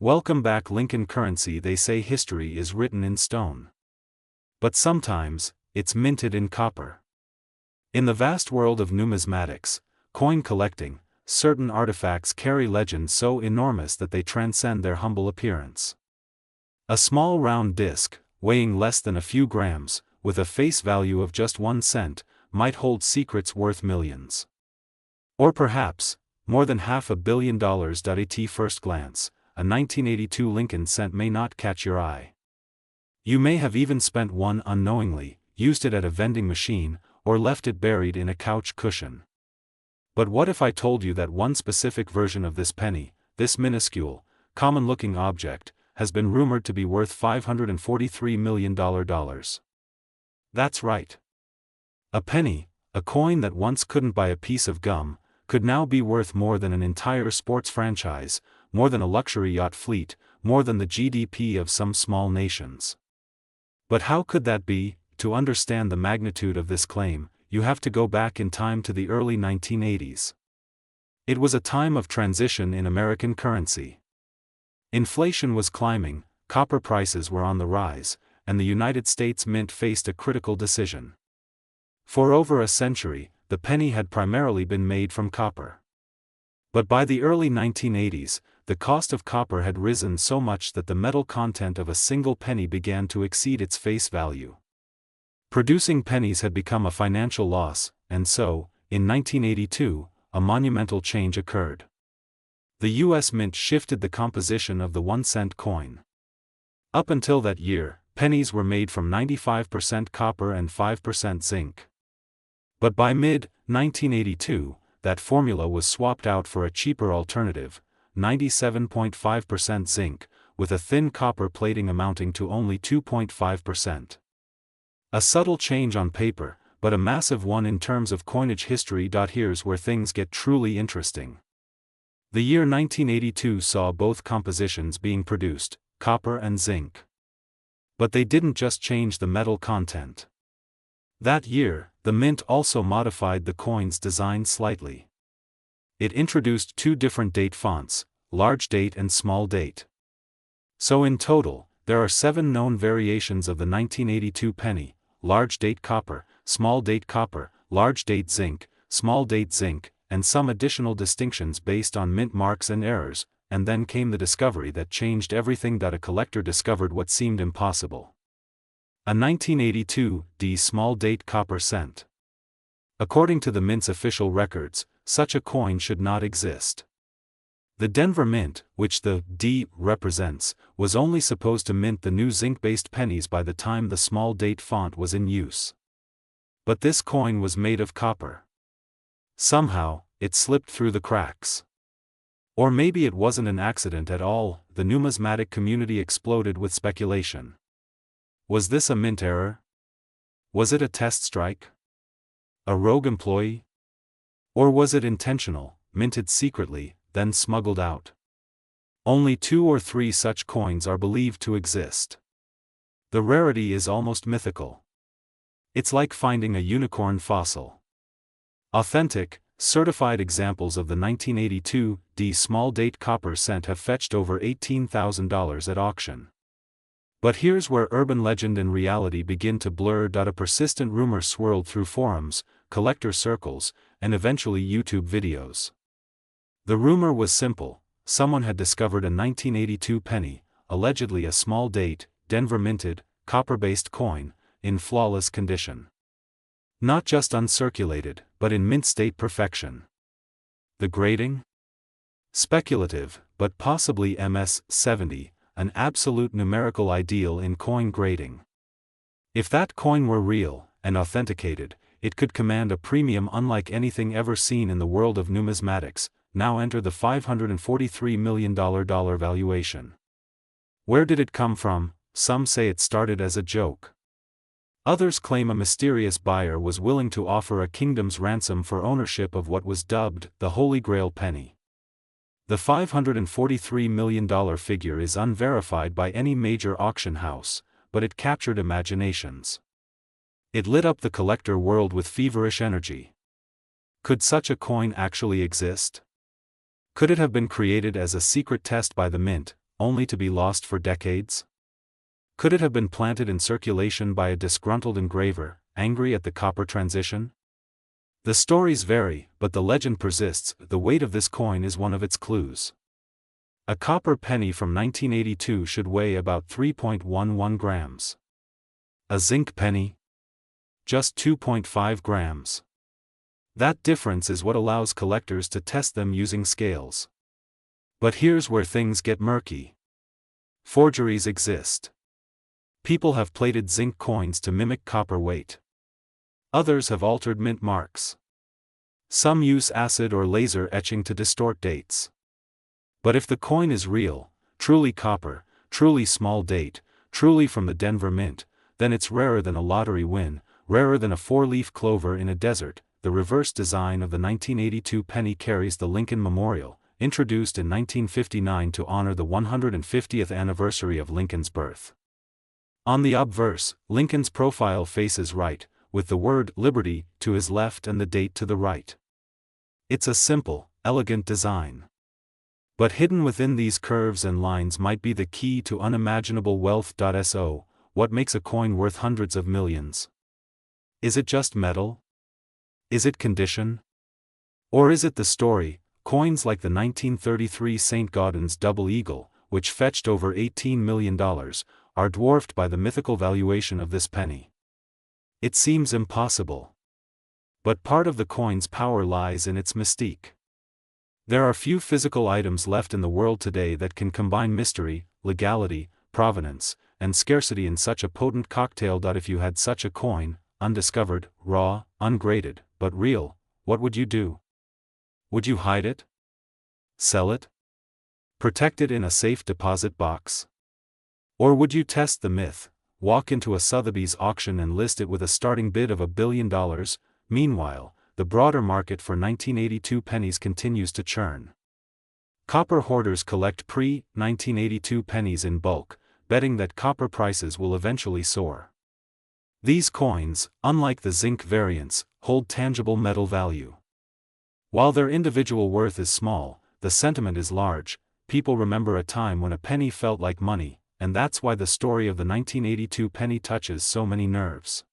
Welcome back. Lincoln currency. They say history is written in stone. But sometimes, it's minted in copper. In the vast world of numismatics, coin collecting, certain artifacts carry legends so enormous that they transcend their humble appearance. A small round disc, weighing less than a few grams, with a face value of just 1 cent, might hold secrets worth millions. Or perhaps, more than $500 million. At first glance, a 1982 Lincoln cent may not catch your eye. You may have even spent one unknowingly, used it at a vending machine, or left it buried in a couch cushion. But what if I told you that one specific version of this penny, this minuscule, common-looking object, has been rumored to be worth $543 million? That's right. A penny, a coin that once couldn't buy a piece of gum, could now be worth more than an entire sports franchise, more than a luxury yacht fleet, more than the GDP of some small nations. But how could that be? To understand the magnitude of this claim, you have to go back in time to the early 1980s. It was a time of transition in American currency. Inflation was climbing, copper prices were on the rise, and the United States Mint faced a critical decision. For over a century, the penny had primarily been made from copper. But by the early 1980s, the cost of copper had risen so much that the metal content of a single penny began to exceed its face value. Producing pennies had become a financial loss, and so, in 1982, a monumental change occurred. The U.S. Mint shifted the composition of the 1-cent coin. Up until that year, pennies were made from 95% copper and 5% zinc. But by mid-1982, that formula was swapped out for a cheaper alternative, 97.5% zinc, with a thin copper plating amounting to only 2.5%. A subtle change on paper, but a massive one in terms of coinage history. Here's where things get truly interesting. The year 1982 saw both compositions being produced, copper and zinc. But they didn't just change the metal content. That year, the Mint also modified the coin's design slightly. It introduced 2 different date fonts, large date and small date. So in total, there are 7 known variations of the 1982 penny: large date copper, small date copper, large date zinc, small date zinc, and some additional distinctions based on mint marks and errors. And then came the discovery that changed everything. A collector discovered what seemed impossible. A 1982 D small date copper cent. According to the Mint's official records, such a coin should not exist. The Denver Mint, which the D represents, was only supposed to mint the new zinc-based pennies by the time the small date font was in use. But this coin was made of copper. Somehow, it slipped through the cracks. Or maybe it wasn't an accident at all. The numismatic community exploded with speculation. Was this a mint error? Was it a test strike? A rogue employee? Or was it intentional, minted secretly, then smuggled out? Only 2 or 3 such coins are believed to exist. The rarity is almost mythical. It's like finding a unicorn fossil. Authentic, certified examples of the 1982 D small date copper cent have fetched over $18,000 at auction. But here's where urban legend and reality begin to blur. A persistent rumor swirled through forums, collector circles, and eventually YouTube videos. The rumor was simple: someone had discovered a 1982 penny, allegedly a small date, Denver minted, copper-based coin, in flawless condition. Not just uncirculated, but in mint state perfection. The grading? Speculative, but possibly MS-70, an absolute numerical ideal in coin grading. If that coin were real, and authenticated, it could command a premium unlike anything ever seen in the world of numismatics. Now enter the $543 million valuation. Where did it come from? Some say it started as a joke. Others claim a mysterious buyer was willing to offer a kingdom's ransom for ownership of what was dubbed the Holy Grail penny. The $543 million figure is unverified by any major auction house, but it captured imaginations. It lit up the collector world with feverish energy. Could such a coin actually exist? Could it have been created as a secret test by the Mint, only to be lost for decades? Could it have been planted in circulation by a disgruntled engraver, angry at the copper transition? The stories vary, but the legend persists. The weight of this coin is one of its clues. A copper penny from 1982 should weigh about 3.11 grams. A zinc penny? Just 2.5 grams. That difference is what allows collectors to test them using scales. But here's where things get murky. Forgeries exist. People have plated zinc coins to mimic copper weight. Others have altered mint marks. Some use acid or laser etching to distort dates. But if the coin is real, truly copper, truly small date, truly from the Denver Mint, then it's rarer than a lottery win, rarer than a four-leaf clover in a desert. The reverse design of the 1982 penny carries the Lincoln Memorial, introduced in 1959 to honor the 150th anniversary of Lincoln's birth. On the obverse, Lincoln's profile faces right, with the word Liberty to his left and the date to the right. It's a simple, elegant design. But hidden within these curves and lines might be the key to unimaginable wealth. So, what makes a coin worth hundreds of millions? Is it just metal? Is it condition? Or is it the story? Coins like the 1933 St. Gaudens Double Eagle, which fetched over $18 million, are dwarfed by the mythical valuation of this penny. It seems impossible. But part of the coin's power lies in its mystique. There are few physical items left in the world today that can combine mystery, legality, provenance, and scarcity in such a potent cocktail. If you had such a coin, undiscovered, raw, ungraded, but real, what would you do? Would you hide it? Sell it? Protect it in a safe deposit box? Or would you test the myth, walk into a Sotheby's auction and list it with a starting bid of $1 billion? Meanwhile, the broader market for 1982 pennies continues to churn. Copper hoarders collect pre-1982 pennies in bulk, betting that copper prices will eventually soar. These coins, unlike the zinc variants, hold tangible metal value. While their individual worth is small, the sentiment is large. People remember a time when a penny felt like money, and that's why the story of the 1982 penny touches so many nerves.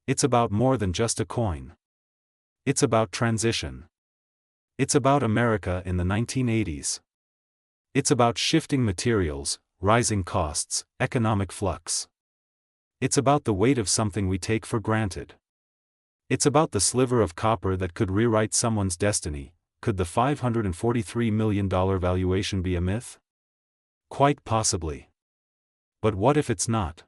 It's about more than just a coin. It's about transition. It's about America in the 1980s. It's about shifting materials, rising costs, economic flux. It's about the weight of something we take for granted. It's about the sliver of copper that could rewrite someone's destiny. Could the $543 million valuation be a myth? Quite possibly. But what if it's not?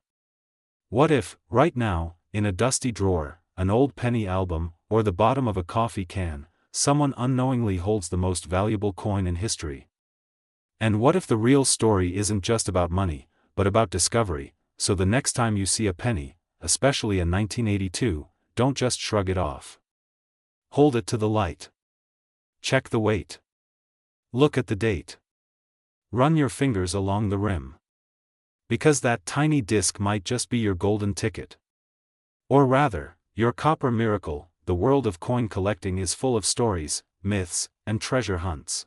What if, right now, in a dusty drawer, an old penny album, or the bottom of a coffee can, someone unknowingly holds the most valuable coin in history? And what if the real story isn't just about money, but about discovery? So the next time you see a penny, especially a 1982, don't just shrug it off. Hold it to the light. Check the weight. Look at the date. Run your fingers along the rim. Because that tiny disc might just be your golden ticket. Or rather, your copper miracle. The world of coin collecting is full of stories, myths, and treasure hunts.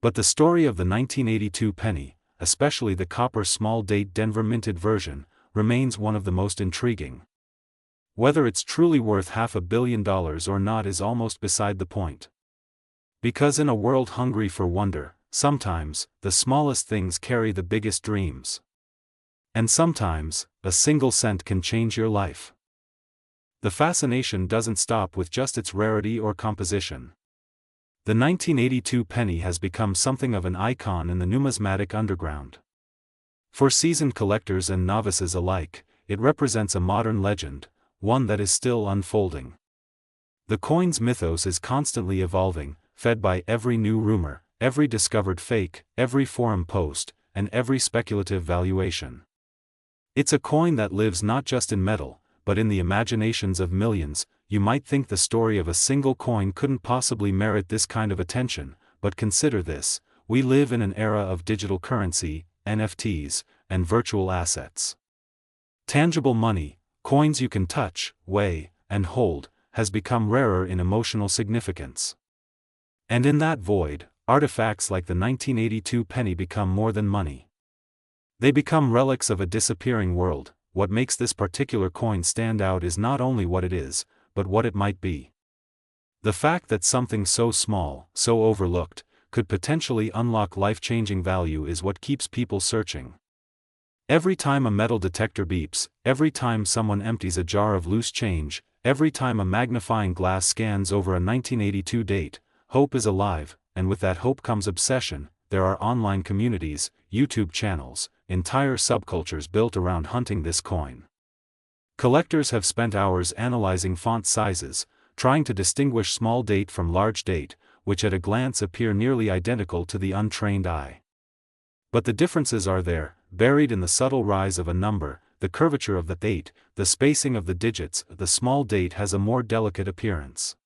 But the story of the 1982 penny, especially the copper small-date Denver minted version, remains one of the most intriguing. Whether it's truly worth $500 million or not is almost beside the point. Because in a world hungry for wonder, sometimes, the smallest things carry the biggest dreams. And sometimes, a single cent can change your life. The fascination doesn't stop with just its rarity or composition. The 1982 penny has become something of an icon in the numismatic underground. For seasoned collectors and novices alike, it represents a modern legend, one that is still unfolding. The coin's mythos is constantly evolving, fed by every new rumor, every discovered fake, every forum post, and every speculative valuation. It's a coin that lives not just in metal, but in the imaginations of millions. You might think the story of a single coin couldn't possibly merit this kind of attention, but consider this: we live in an era of digital currency, NFTs, and virtual assets. Tangible money, coins you can touch, weigh, and hold, has become rarer in emotional significance. And in that void, artifacts like the 1982 penny become more than money. They become relics of a disappearing world. What makes this particular coin stand out is not only what it is, but what it might be. The fact that something so small, so overlooked, could potentially unlock life-changing value is what keeps people searching. Every time a metal detector beeps, every time someone empties a jar of loose change, every time a magnifying glass scans over a 1982 date, hope is alive, and with that hope comes obsession. There are online communities, YouTube channels, entire subcultures built around hunting this coin. Collectors have spent hours analyzing font sizes, trying to distinguish small date from large date, which at a glance appear nearly identical to the untrained eye. But the differences are there, buried in the subtle rise of a number, the curvature of the date, the spacing of the digits. The small date has a more delicate appearance.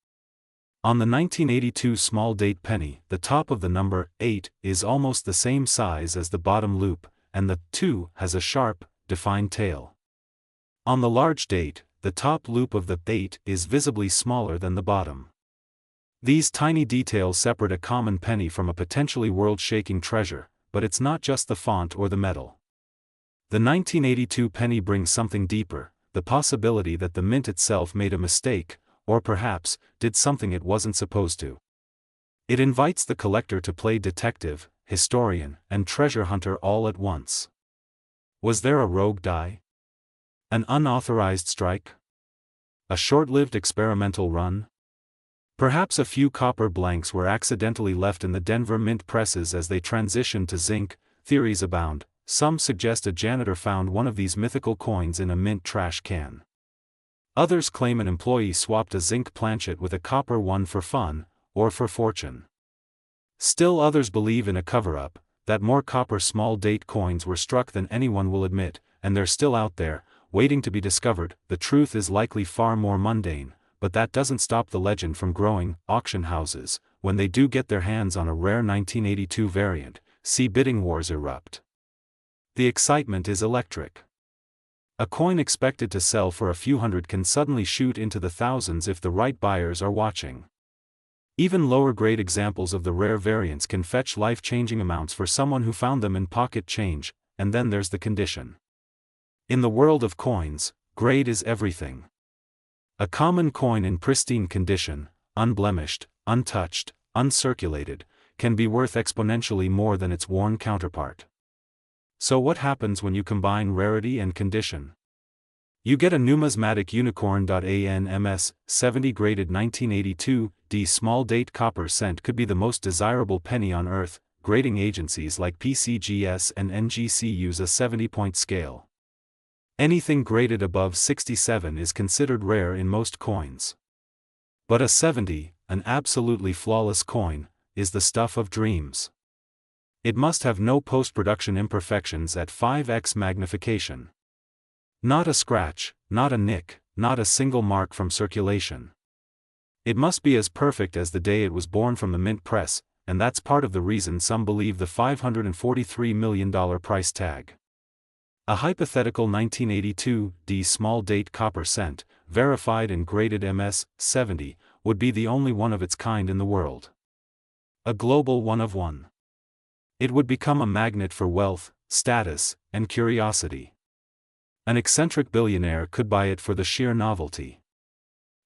On the 1982 small date penny, the top of the number 8 is almost the same size as the bottom loop, and the 2 has a sharp, defined tail. On the large date, the top loop of the 8 is visibly smaller than the bottom. These tiny details separate a common penny from a potentially world-shaking treasure, but it's not just the font or the metal. The 1982 penny brings something deeper, the possibility that the mint itself made a mistake, or perhaps, did something it wasn't supposed to. It invites the collector to play detective, historian, and treasure hunter all at once. Was there a rogue die? An unauthorized strike? A short-lived experimental run? Perhaps a few copper blanks were accidentally left in the Denver Mint presses as they transitioned to zinc. Theories abound. Some suggest a janitor found one of these mythical coins in a mint trash can. Others claim an employee swapped a zinc planchet with a copper one for fun, or for fortune. Still others believe in a cover-up, that more copper small date coins were struck than anyone will admit, and they're still out there, waiting to be discovered. The truth is likely far more mundane, but that doesn't stop the legend from growing. Auction houses, when they do get their hands on a rare 1982 variant, see bidding wars erupt. The excitement is electric. A coin expected to sell for a few hundred can suddenly shoot into the thousands if the right buyers are watching. Even lower-grade examples of the rare variants can fetch life-changing amounts for someone who found them in pocket change, and then there's the condition. In the world of coins, grade is everything. A common coin in pristine condition, unblemished, untouched, uncirculated, can be worth exponentially more than its worn counterpart. So what happens when you combine rarity and condition? You get a numismatic unicorn. ANMS 70 graded 1982 D small date copper cent could be the most desirable penny on earth. Grading agencies like PCGS and NGC use a 70-point scale. Anything graded above 67 is considered rare in most coins. But a 70, an absolutely flawless coin, is the stuff of dreams. It must have no post-production imperfections at 5x magnification. Not a scratch, not a nick, not a single mark from circulation. It must be as perfect as the day it was born from the mint press, and that's part of the reason some believe the $543 million price tag. A hypothetical 1982 D small date copper cent, verified and graded MS 70, would be the only one of its kind in the world. A global one of one. It would become a magnet for wealth, status, and curiosity. An eccentric billionaire could buy it for the sheer novelty.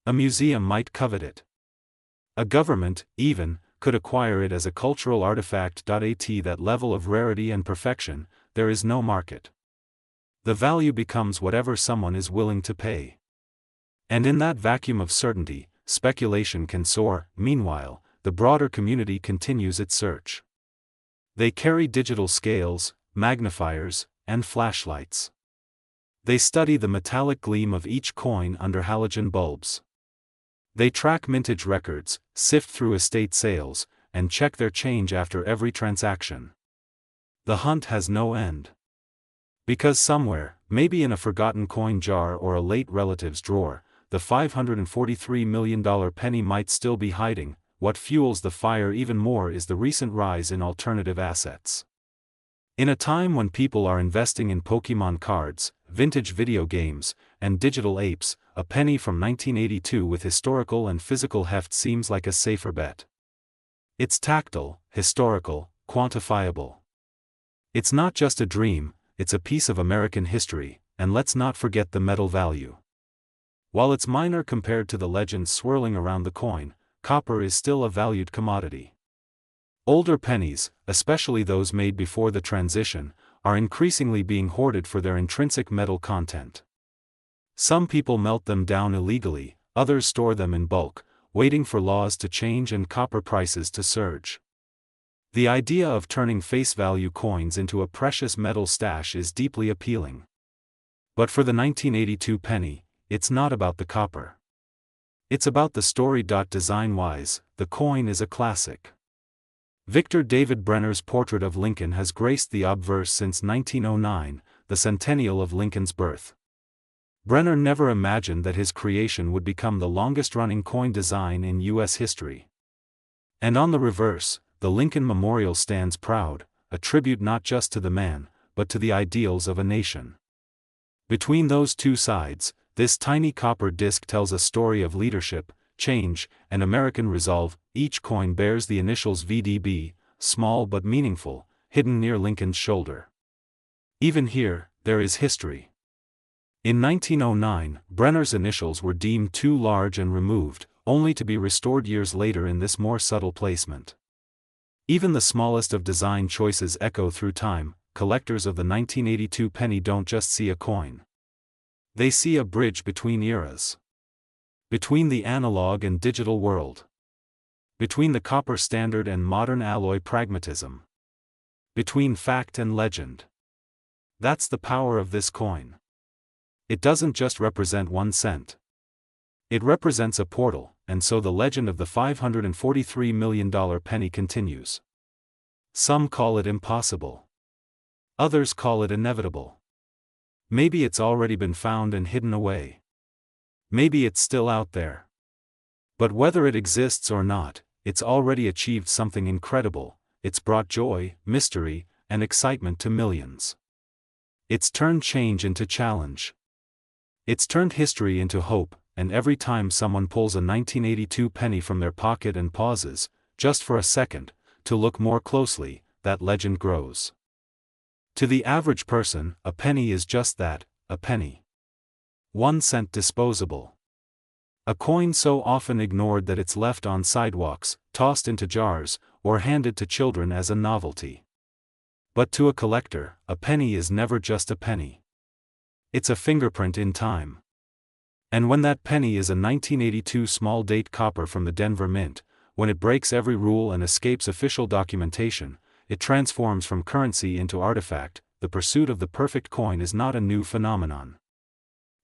A museum might covet it. A government, even, could acquire it as a cultural artifact. At that level of rarity and perfection, there is no market. The value becomes whatever someone is willing to pay. And in that vacuum of certainty, speculation can soar. Meanwhile, the broader community continues its search. They carry digital scales, magnifiers, and flashlights. They study the metallic gleam of each coin under halogen bulbs. They track mintage records, sift through estate sales, and check their change after every transaction. The hunt has no end. Because somewhere, maybe in a forgotten coin jar or a late relative's drawer, the $543 million penny might still be hiding. What fuels the fire even more is the recent rise in alternative assets. In a time when people are investing in Pokémon cards, vintage video games, and digital apes, a penny from 1982 with historical and physical heft seems like a safer bet. It's tactile, historical, quantifiable. It's not just a dream, it's a piece of American history, and let's not forget the metal value. While it's minor compared to the legends swirling around the coin, copper is still a valued commodity. Older pennies, especially those made before the transition, are increasingly being hoarded for their intrinsic metal content. Some people melt them down illegally, others store them in bulk, waiting for laws to change and copper prices to surge. The idea of turning face value coins into a precious metal stash is deeply appealing. But for the 1982 penny, it's not about the copper. It's about the story. Design-wise, the coin is a classic. Victor David Brenner's portrait of Lincoln has graced the obverse since 1909, the centennial of Lincoln's birth. Brenner never imagined that his creation would become the longest-running coin design in U.S. history. And on the reverse, the Lincoln Memorial stands proud, a tribute not just to the man, but to the ideals of a nation. Between those two sides, this tiny copper disc tells a story of leadership, change, and American resolve. Each coin bears the initials VDB, small but meaningful, hidden near Lincoln's shoulder. Even here, there is history. In 1909, Brenner's initials were deemed too large and removed, only to be restored years later in this more subtle placement. Even the smallest of design choices echo through time. Collectors of the 1982 penny don't just see a coin. They see a bridge between eras. Between the analog and digital world. Between the copper standard and modern alloy pragmatism. Between fact and legend. That's the power of this coin. It doesn't just represent 1 cent. It represents a portal, and so the legend of the $543 million penny continues. Some call it impossible. Others call it inevitable. Maybe it's already been found and hidden away. Maybe it's still out there. But whether it exists or not, it's already achieved something incredible. It's brought joy, mystery, and excitement to millions. It's turned change into challenge. It's turned history into hope, and every time someone pulls a 1982 penny from their pocket and pauses, just for a second, to look more closely, that legend grows. To the average person, a penny is just that, a penny. 1 cent disposable. A coin so often ignored that it's left on sidewalks, tossed into jars, or handed to children as a novelty. But to a collector, a penny is never just a penny. It's a fingerprint in time. And when that penny is a 1982 small date copper from the Denver Mint, when it breaks every rule and escapes official documentation, it transforms from currency into artifact. The pursuit of the perfect coin is not a new phenomenon.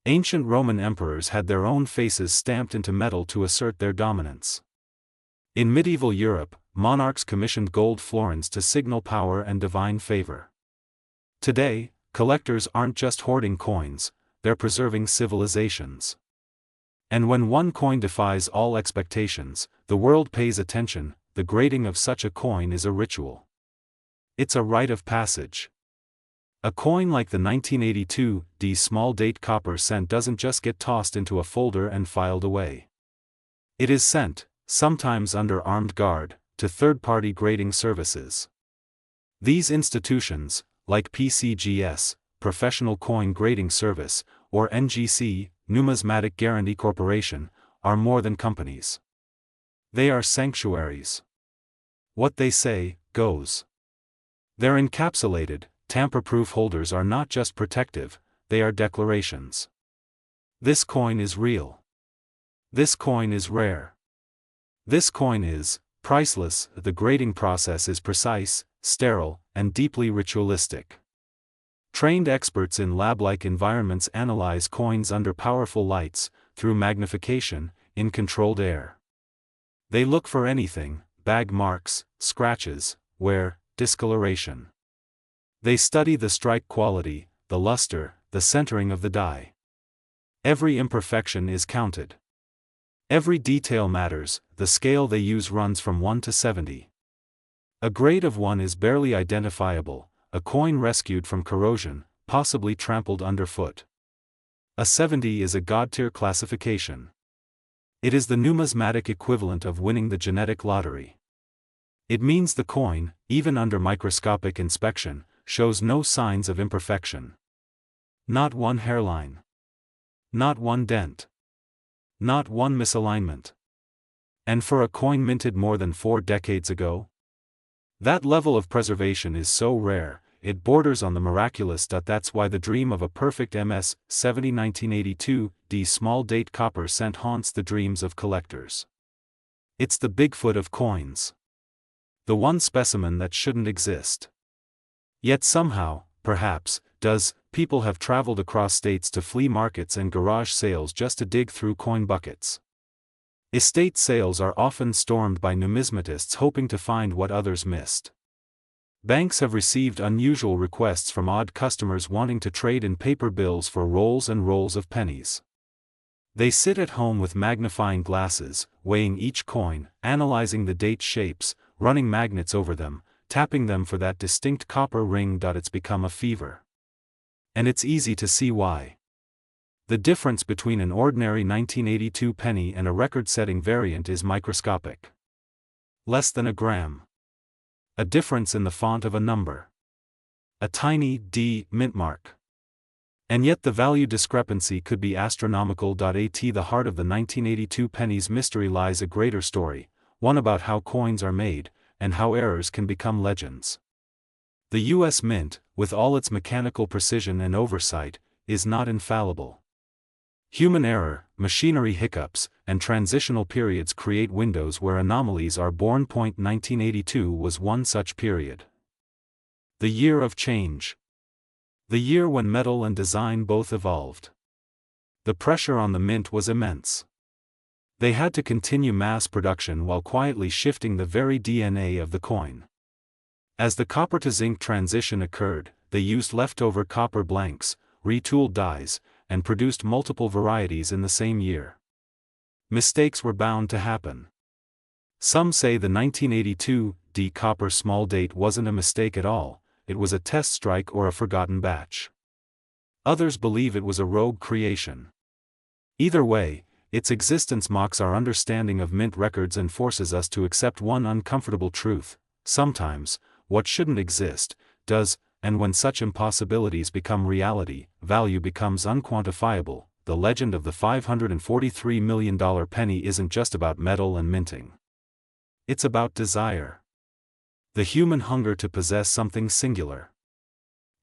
Ancient Roman emperors had their own faces stamped into metal to assert their dominance. In medieval Europe, monarchs commissioned gold florins to signal power and divine favor. Today, collectors aren't just hoarding coins, they're preserving civilizations. And when one coin defies all expectations, the world pays attention. The grading of such a coin is a ritual. It's a rite of passage. A coin like the 1982 D small date copper cent doesn't just get tossed into a folder and filed away. It is sent, sometimes under armed guard, to third-party grading services. These institutions, like PCGS, Professional Coin Grading Service, or NGC, Numismatic Guarantee Corporation, are more than companies. They are sanctuaries. What they say, goes. Their encapsulated, tamper-proof holders are not just protective, they are declarations. This coin is real. This coin is rare. This coin is priceless. The grading process is precise, sterile, and deeply ritualistic. Trained experts in lab-like environments analyze coins under powerful lights, through magnification, in controlled air. They look for anything: bag marks, scratches, wear, discoloration. They study the strike quality, the luster, the centering of the die. Every imperfection is counted. Every detail matters. The scale they use runs from 1 to 70. A grade of 1 is barely identifiable, a coin rescued from corrosion, possibly trampled underfoot. A 70 is a god-tier classification. It is the numismatic equivalent of winning the genetic lottery. It means the coin, even under microscopic inspection, shows no signs of imperfection. Not one hairline. Not one dent. Not one misalignment. And for a coin minted more than 4 decades ago? That level of preservation is so rare, it borders on the miraculous. That's why the dream of a perfect MS-70 1982 small date copper cent haunts the dreams of collectors. It's the Bigfoot of coins. The one specimen that shouldn't exist. Yet somehow, perhaps, people have traveled across states to flea markets and garage sales just to dig through coin buckets. Estate sales are often stormed by numismatists hoping to find what others missed. Banks have received unusual requests from odd customers wanting to trade in paper bills for rolls and rolls of pennies. They sit at home with magnifying glasses, weighing each coin, analyzing the date shapes, running magnets over them, tapping them for that distinct copper ring. It's become a fever. And it's easy to see why. The difference between an ordinary 1982 penny and a record-setting variant is microscopic. Less than a gram. A difference in the font of a number. A tiny D mint mark. And yet the value discrepancy could be astronomical. At the heart of the 1982 penny's mystery lies a greater story, one about how coins are made, and how errors can become legends. The U.S. Mint, with all its mechanical precision and oversight, is not infallible. Human error, machinery hiccups, and transitional periods create windows where anomalies are born. 1982 was one such period. The year of change. The year when metal and design both evolved. The pressure on the mint was immense. They had to continue mass production while quietly shifting the very DNA of the coin. As the copper-to-zinc transition occurred, they used leftover copper blanks, retooled dies, and produced multiple varieties in the same year. Mistakes were bound to happen. Some say the 1982 copper small date wasn't a mistake at all, it was a test strike or a forgotten batch. Others believe it was a rogue creation. Either way, its existence mocks our understanding of mint records and forces us to accept one uncomfortable truth: sometimes, what shouldn't exist, does. And when such impossibilities become reality, value becomes unquantifiable. The legend of the $543 million penny isn't just about metal and minting. It's about desire. The human hunger to possess something singular.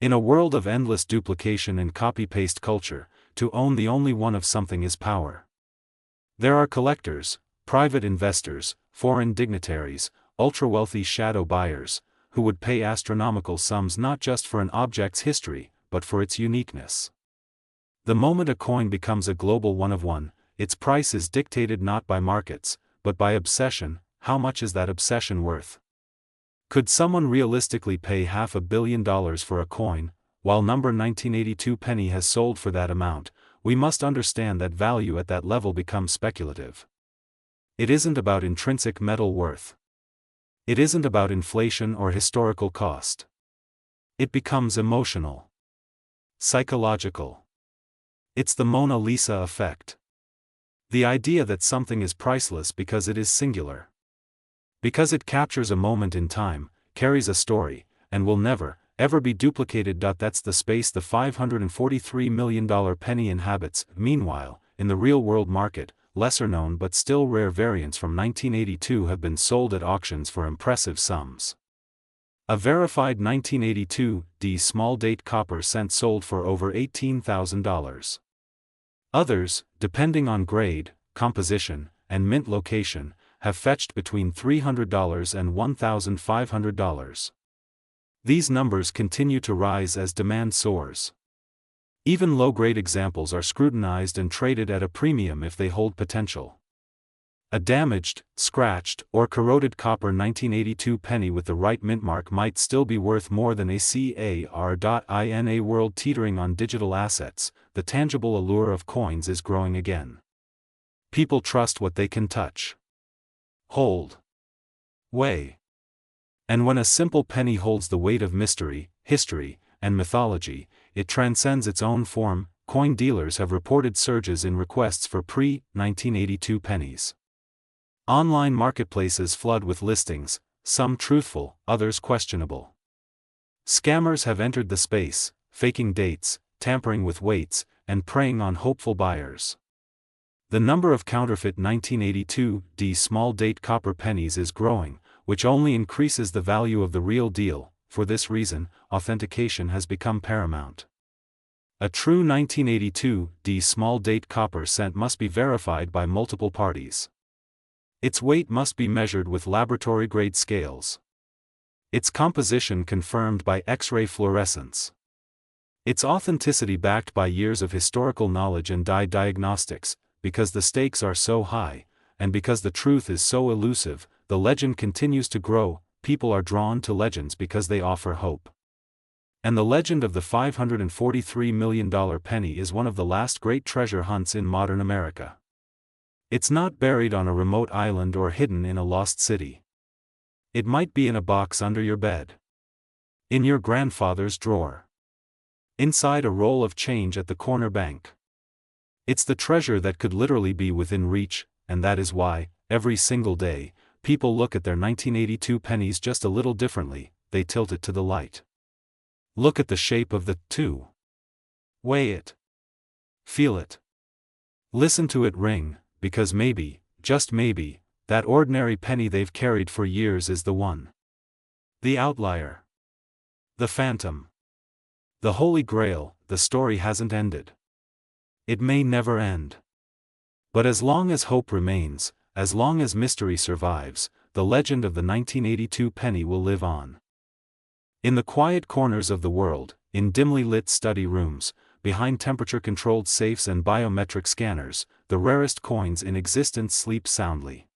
In a world of endless duplication and copy-paste culture, to own the only one of something is power. There are collectors, private investors, foreign dignitaries, ultra-wealthy shadow buyers, who would pay astronomical sums not just for an object's history, but for its uniqueness. The moment a coin becomes a global one-of-one, its price is dictated not by markets, but by obsession. How much is that obsession worth? Could someone realistically pay $500 million for a coin? While number 1982 penny has sold for that amount, we must understand that value at that level becomes speculative. It isn't about intrinsic metal worth. It isn't about inflation or historical cost. It becomes emotional. Psychological. It's the Mona Lisa effect. The idea that something is priceless because it is singular. Because it captures a moment in time, carries a story, and will never, ever be duplicated. That's the space the $543 million penny inhabits. Meanwhile, in the real-world market, lesser-known but still rare variants from 1982 have been sold at auctions for impressive sums. A verified 1982 small date copper cent sold for over $18,000. Others, depending on grade, composition, and mint location, have fetched between $300 and $1,500. These numbers continue to rise as demand soars. Even low-grade examples are scrutinized and traded at a premium if they hold potential. A damaged, scratched, or corroded copper 1982 penny with the right mint mark might still be worth more than a CAR. In a world teetering on digital assets, the tangible allure of coins is growing again. People trust what they can touch, hold, weigh. And when a simple penny holds the weight of mystery, history, and mythology, it transcends its own form. Coin dealers have reported surges in requests for pre-1982 pennies. Online marketplaces flood with listings, some truthful, others questionable. Scammers have entered the space, faking dates, tampering with weights, and preying on hopeful buyers. The number of counterfeit 1982D small date copper pennies is growing, which only increases the value of the real deal. For this reason, authentication has become paramount. A true 1982D small date copper cent must be verified by multiple parties. Its weight must be measured with laboratory-grade scales. Its composition confirmed by X-ray fluorescence. Its authenticity backed by years of historical knowledge and dye diagnostics. Because the stakes are so high, and because the truth is so elusive, the legend continues to grow. People are drawn to legends because they offer hope. And the legend of the $543 million penny is one of the last great treasure hunts in modern America. It's not buried on a remote island or hidden in a lost city. It might be in a box under your bed. In your grandfather's drawer. Inside a roll of change at the corner bank. It's the treasure that could literally be within reach, and that is why, every single day, people look at their 1982 pennies just a little differently. They tilt it to the light. Look at the shape of the two. Weigh it. Feel it. Listen to it ring, because maybe, just maybe, that ordinary penny they've carried for years is the one. The outlier. The phantom. The Holy Grail. The story hasn't ended. It may never end. But as long as hope remains, as long as mystery survives, the legend of the 1982 penny will live on. In the quiet corners of the world, in dimly lit study rooms, behind temperature-controlled safes and biometric scanners, the rarest coins in existence sleep soundly.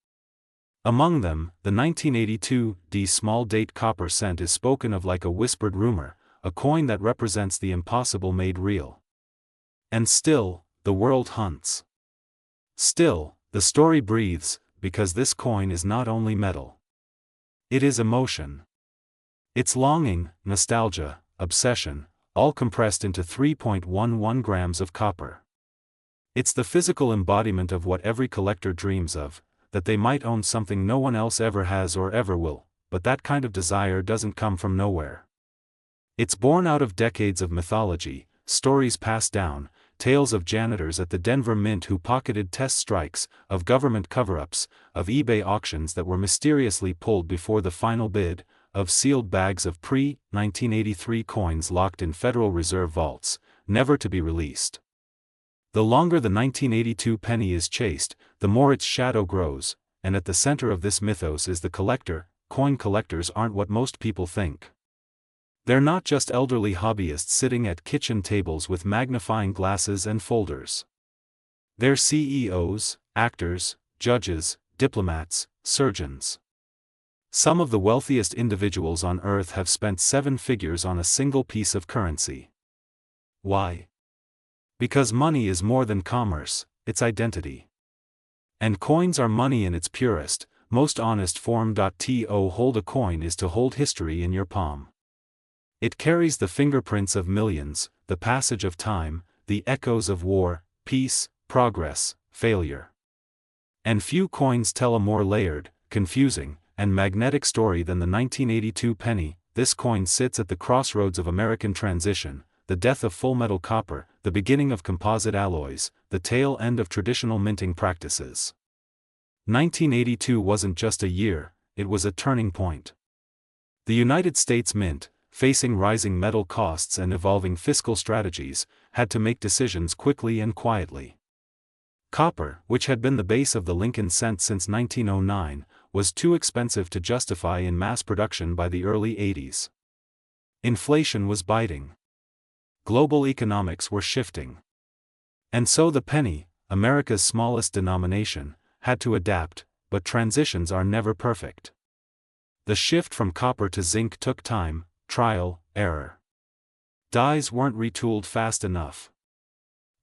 Among them, the 1982D small date copper cent is spoken of like a whispered rumor, a coin that represents the impossible made real. And still, the world hunts. Still, the story breathes, because this coin is not only metal. It is emotion. It's longing, nostalgia, obsession, all compressed into 3.11 grams of copper. It's the physical embodiment of what every collector dreams of, that they might own something no one else ever has or ever will, but that kind of desire doesn't come from nowhere. It's born out of decades of mythology, stories passed down, tales of janitors at the Denver Mint who pocketed test strikes, of government cover-ups, of eBay auctions that were mysteriously pulled before the final bid, of sealed bags of pre-1983 coins locked in Federal Reserve vaults, never to be released. The longer the 1982 penny is chased, the more its shadow grows, and at the center of this mythos is the collector. Coin collectors aren't what most people think. They're not just elderly hobbyists sitting at kitchen tables with magnifying glasses and folders. They're CEOs, actors, judges, diplomats, surgeons. Some of the wealthiest individuals on earth have spent 7 figures on a single piece of currency. Why? Because money is more than commerce, it's identity. And coins are money in its purest, most honest form. To hold a coin is to hold history in your palm. It carries the fingerprints of millions, the passage of time, the echoes of war, peace, progress, failure. And few coins tell a more layered, confusing, and magnetic story than the 1982 penny. This coin sits at the crossroads of American transition, the death of full metal copper, the beginning of composite alloys, the tail end of traditional minting practices. 1982 wasn't just a year, it was a turning point. The United States Mint, facing rising metal costs and evolving fiscal strategies, had to make decisions quickly and quietly. Copper, which had been the base of the Lincoln cent since 1909, was too expensive to justify in mass production by the early 80s. Inflation was biting. Global economics were shifting. And so the penny, America's smallest denomination, had to adapt, but transitions are never perfect. The shift from copper to zinc took time, trial, error. Dies weren't retooled fast enough.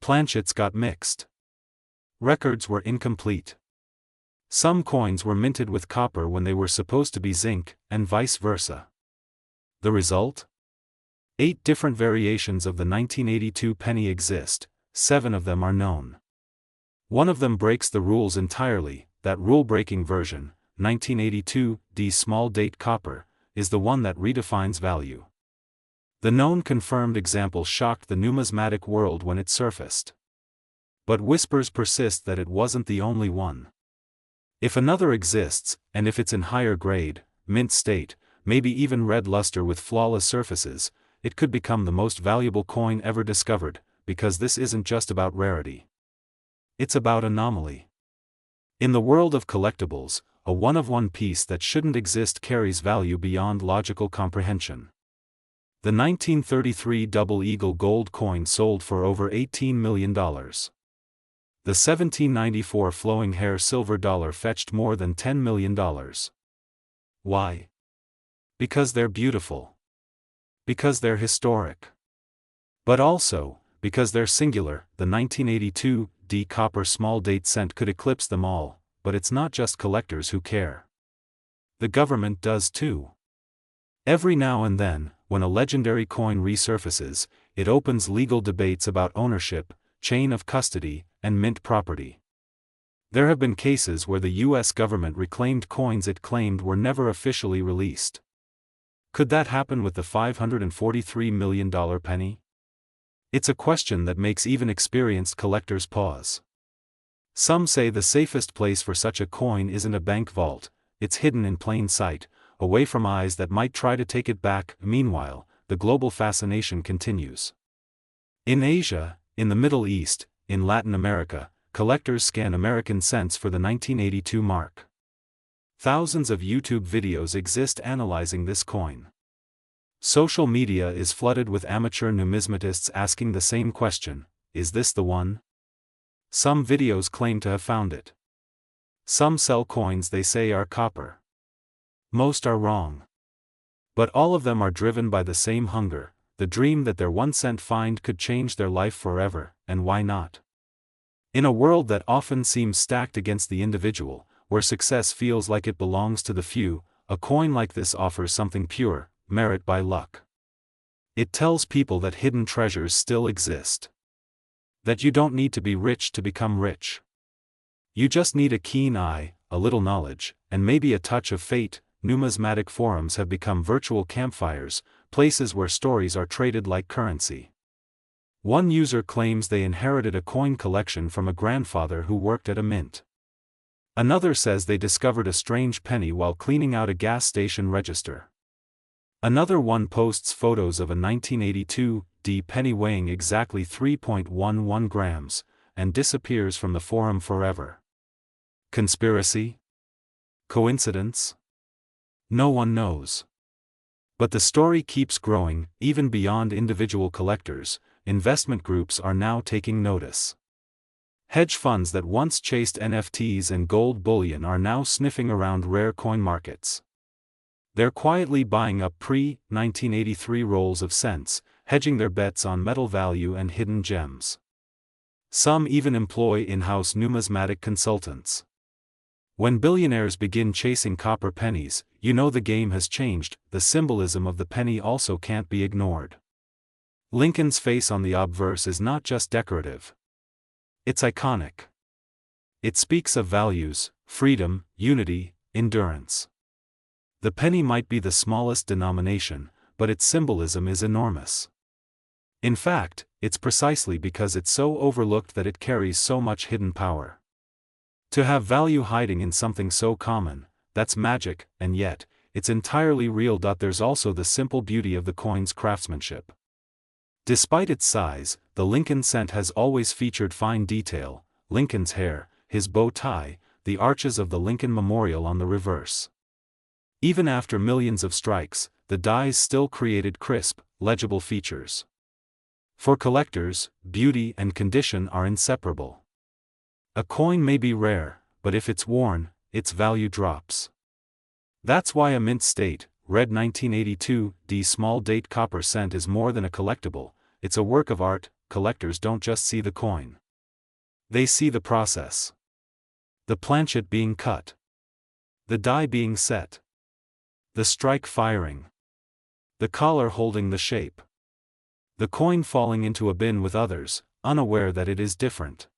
Planchets got mixed. Records were incomplete. Some coins were minted with copper when they were supposed to be zinc, and vice versa. The result? 8 different variations of the 1982 penny exist, 7 of them are known. One of them breaks the rules entirely, that rule-breaking version, 1982, small date copper, is the one that redefines value. The known confirmed example shocked the numismatic world when it surfaced. But whispers persist that it wasn't the only one. If another exists, and if it's in higher grade, mint state, maybe even red luster with flawless surfaces, it could become the most valuable coin ever discovered, because this isn't just about rarity. It's about anomaly. In the world of collectibles, a one-of-one piece that shouldn't exist carries value beyond logical comprehension. The 1933 Double Eagle gold coin sold for over $18 million. The 1794 flowing hair silver dollar fetched more than $10 million. Why? Because they're beautiful. Because they're historic. But also, because they're singular. The 1982 copper small date cent could eclipse them all, but it's not just collectors who care. The government does too. Every now and then, when a legendary coin resurfaces, it opens legal debates about ownership, chain of custody, and mint property. There have been cases where the U.S. government reclaimed coins it claimed were never officially released. Could that happen with the $543 million penny? It's a question that makes even experienced collectors pause. Some say the safest place for such a coin isn't a bank vault, it's hidden in plain sight, away from eyes that might try to take it back. Meanwhile, the global fascination continues. In Asia, in the Middle East, in Latin America, collectors scan American cents for the 1982 mark. Thousands of YouTube videos exist analyzing this coin. Social media is flooded with amateur numismatists asking the same question: is this the one? Some videos claim to have found it. Some sell coins they say are copper. Most are wrong. But all of them are driven by the same hunger, the dream that their 1-cent find could change their life forever, and why not? In a world that often seems stacked against the individual, where success feels like it belongs to the few, a coin like this offers something pure: merit by luck. It tells people that hidden treasures still exist. That you don't need to be rich to become rich. You just need a keen eye, a little knowledge, and maybe a touch of fate. Numismatic forums have become virtual campfires, places where stories are traded like currency. One user claims they inherited a coin collection from a grandfather who worked at a mint. Another says they discovered a strange penny while cleaning out a gas station register. Another one posts photos of a 1982 penny weighing exactly 3.11 grams, and disappears from the forum forever. Conspiracy? Coincidence? No one knows. But the story keeps growing. Even beyond individual collectors, investment groups are now taking notice. Hedge funds that once chased NFTs and gold bullion are now sniffing around rare coin markets. They're quietly buying up pre-1983 rolls of cents, hedging their bets on metal value and hidden gems. Some even employ in-house numismatic consultants. When billionaires begin chasing copper pennies, you know the game has changed. The symbolism of the penny also can't be ignored. Lincoln's face on the obverse is not just decorative. It's iconic. It speaks of values, freedom, unity, endurance. The penny might be the smallest denomination, but its symbolism is enormous. In fact, it's precisely because it's so overlooked that it carries so much hidden power. To have value hiding in something so common, that's magic, and yet, it's entirely real. There's also the simple beauty of the coin's craftsmanship. Despite its size, the Lincoln cent has always featured fine detail: Lincoln's hair, his bow tie, the arches of the Lincoln Memorial on the reverse. Even after millions of strikes, the dies still created crisp, legible features. For collectors, beauty and condition are inseparable. A coin may be rare, but if it's worn, its value drops. That's why a mint state, red 1982 small date copper cent is more than a collectible, it's a work of art. Collectors don't just see the coin. They see the process. The planchet being cut. The die being set. The strike firing. The collar holding the shape. The coin falling into a bin with others, unaware that it is different.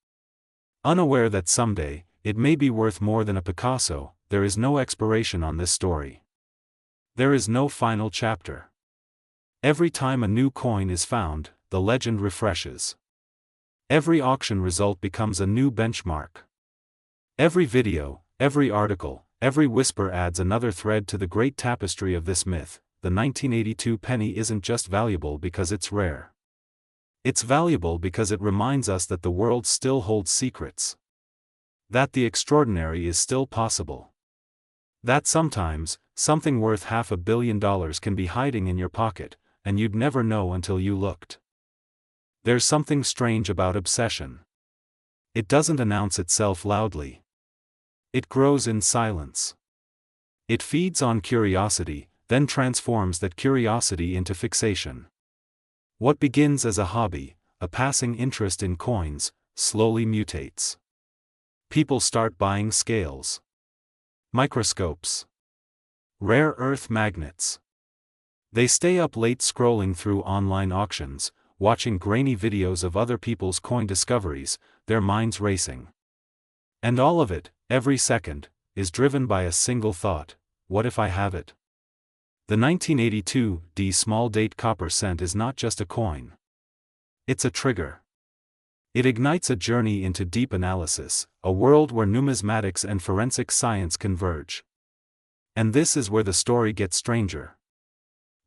Unaware that someday, it may be worth more than a Picasso. there is no expiration on this story. There is no final chapter. Every time a new coin is found, the legend refreshes. Every auction result becomes a new benchmark. Every video, every article, every whisper adds another thread to the great tapestry of this myth. The 1982 penny isn't just valuable because it's rare. It's valuable because it reminds us that the world still holds secrets. That the extraordinary is still possible. That sometimes, something worth $500 million can be hiding in your pocket, and you'd never know until you looked. There's something strange about obsession. It doesn't announce itself loudly. It grows in silence. It feeds on curiosity, then transforms that curiosity into fixation. What begins as a hobby, a passing interest in coins, slowly mutates. People start buying scales, microscopes, rare earth magnets. They stay up late scrolling through online auctions, watching grainy videos of other people's coin discoveries, their minds racing. And all of it, every second, is driven by a single thought: what if I have it? The 1982 D small date copper cent is not just a coin. It's a trigger. It ignites a journey into deep analysis, a world where numismatics and forensic science converge. And this is where the story gets stranger.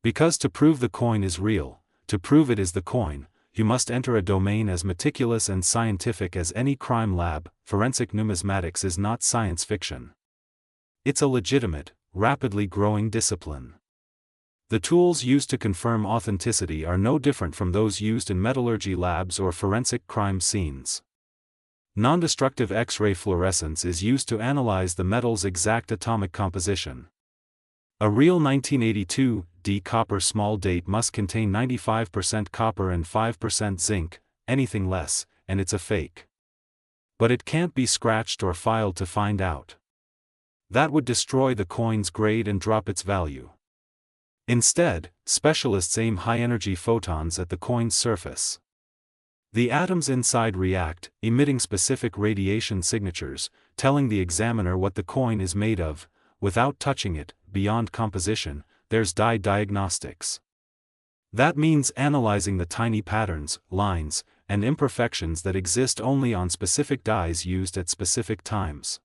Because to prove the coin is real, to prove it is the coin, you must enter a domain as meticulous and scientific as any crime lab. Forensic numismatics is not science fiction. It's a legitimate, rapidly growing discipline. The tools used to confirm authenticity are no different from those used in metallurgy labs or forensic crime scenes. Non-destructive X-ray fluorescence is used to analyze the metal's exact atomic composition. A real 1982 D copper small date must contain 95% copper and 5% zinc, anything less, and it's a fake. But it can't be scratched or filed to find out. That would destroy the coin's grade and drop its value. Instead, specialists aim high-energy photons at the coin's surface. The atoms inside react, emitting specific radiation signatures, telling the examiner what the coin is made of. Without touching it, beyond composition, there's dye diagnostics. That means analyzing the tiny patterns, lines, and imperfections that exist only on specific dyes used at specific times.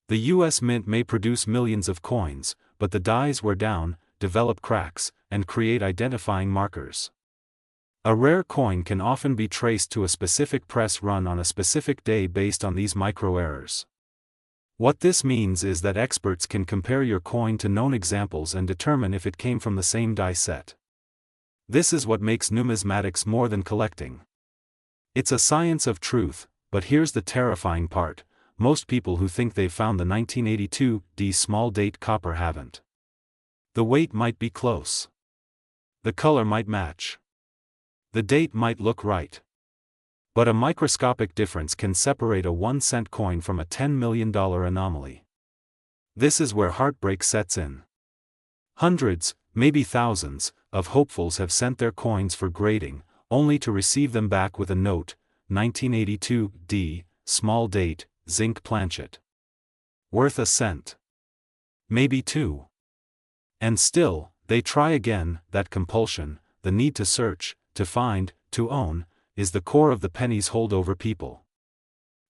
The US Mint may produce millions of coins, but the dyes wear down, develop cracks, and create identifying markers. A rare coin can often be traced to a specific press run on a specific day based on these micro-errors. What this means is that experts can compare your coin to known examples and determine if it came from the same die set. This is what makes numismatics more than collecting. It's a science of truth, but here's the terrifying part: most people who think they've found the 1982 D small date copper haven't. The weight might be close. The color might match. The date might look right. But a microscopic difference can separate a 1-cent coin from a $10 million anomaly. This is where heartbreak sets in. Hundreds, maybe thousands, of hopefuls have sent their coins for grading, only to receive them back with a note: 1982 D, small date, zinc planchet. Worth a cent. Maybe two. And still, they try again. That compulsion, the need to search, to find, to own, is the core of the penny's hold over people.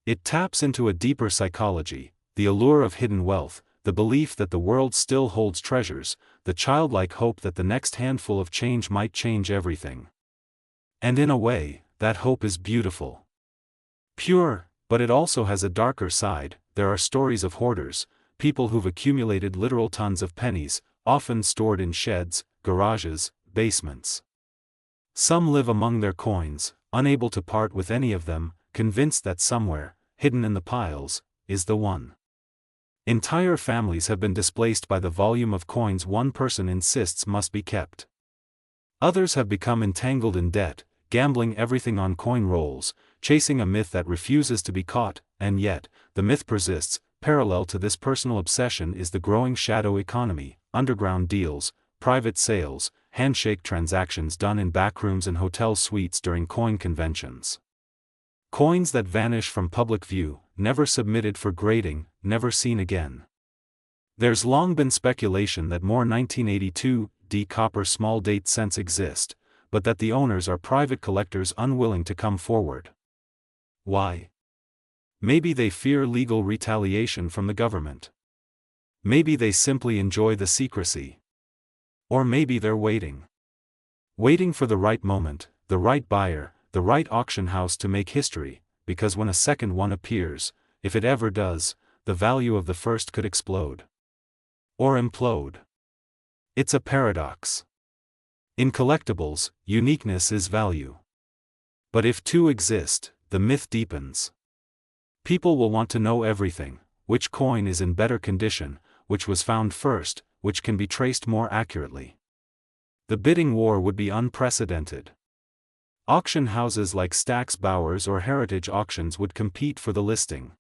It taps into a deeper psychology, the allure of hidden wealth, the belief that the world still holds treasures, the childlike hope that the next handful of change might change everything. And in a way, that hope is beautiful. Pure, but it also has a darker side. There are stories of hoarders, people who've accumulated literal tons of pennies, often stored in sheds, garages, basements. Some live among their coins, unable to part with any of them, convinced that somewhere, hidden in the piles, is the one. Entire families have been displaced by the volume of coins one person insists must be kept. Others have become entangled in debt, gambling everything on coin rolls, chasing a myth that refuses to be caught, and yet, the myth persists. Parallel to this personal obsession is the growing shadow economy: underground deals, private sales, handshake transactions done in backrooms and hotel suites during coin conventions. Coins that vanish from public view, never submitted for grading, never seen again. There's long been speculation that more 1982 copper small date cents exist, but that the owners are private collectors unwilling to come forward. Why? Maybe they fear legal retaliation from the government. Maybe they simply enjoy the secrecy. Or maybe they're waiting. Waiting for the right moment, the right buyer, the right auction house to make history, because when a second one appears, if it ever does, the value of the first could explode. Or implode. It's a paradox. In collectibles, uniqueness is value. But if two exist, the myth deepens. People will want to know everything: which coin is in better condition, which was found first, which can be traced more accurately. The bidding war would be unprecedented. Auction houses like Stack's Bowers or Heritage Auctions would compete for the listing.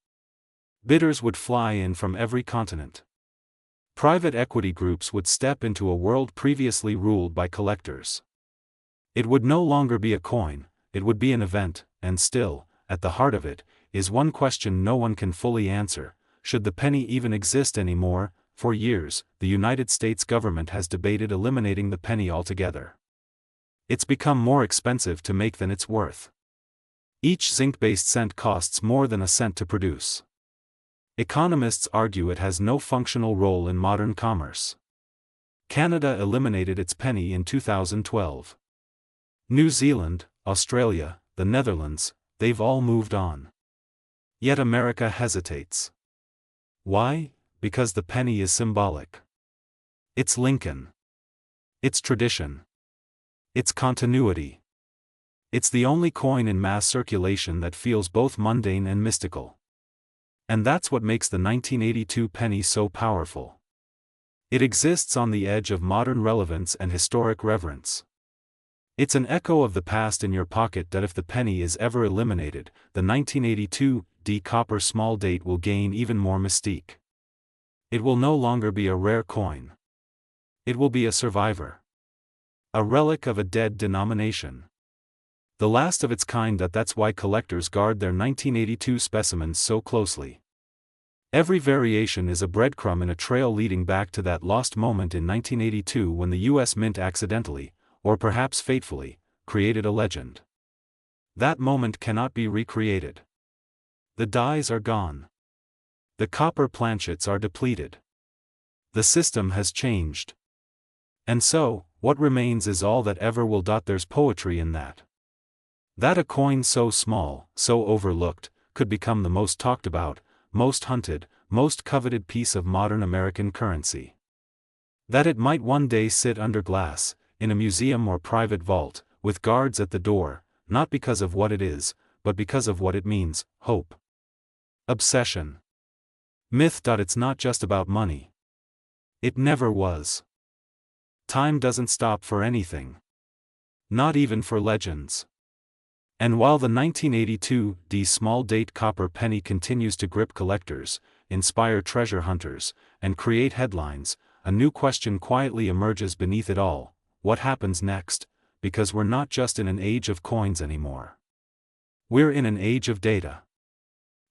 Bidders would fly in from every continent. Private equity groups would step into a world previously ruled by collectors. It would no longer be a coin, it would be an event, and still, at the heart of it, is one question no one can fully answer: should the penny even exist anymore? For years, the United States government has debated eliminating the penny altogether. It's become more expensive to make than it's worth. Each zinc-based cent costs more than a cent to produce. Economists argue it has no functional role in modern commerce. Canada eliminated its penny in 2012. New Zealand, Australia, the Netherlands, they've all moved on. Yet America hesitates. Why? Because the penny is symbolic. It's Lincoln. It's tradition. It's continuity. It's the only coin in mass circulation that feels both mundane and mystical. And that's what makes the 1982 penny so powerful. It exists on the edge of modern relevance and historic reverence. It's an echo of the past in your pocket that if the penny is ever eliminated, the 1982 copper small date will gain even more mystique. It will no longer be a rare coin. It will be a survivor. A relic of a dead denomination. The last of its kind. That's why collectors guard their 1982 specimens so closely. Every variation is a breadcrumb in a trail leading back to that lost moment in 1982 when the U.S. Mint accidentally, or perhaps fatefully, created a legend. That moment cannot be recreated. The dies are gone. The copper planchets are depleted. The system has changed. And so, what remains is all that ever will. There's poetry in that. That a coin so small, so overlooked, could become the most talked about, most hunted, most coveted piece of modern American currency. That it might one day sit under glass, in a museum or private vault, with guards at the door, not because of what it is, but because of what it means: hope. Obsession. Myth. It's not just about money. It never was. Time doesn't stop for anything. Not even for legends. And while the 1982 small date copper penny continues to grip collectors, inspire treasure hunters, and create headlines, a new question quietly emerges beneath it all: what happens next? Because we're not just in an age of coins anymore. We're in an age of data.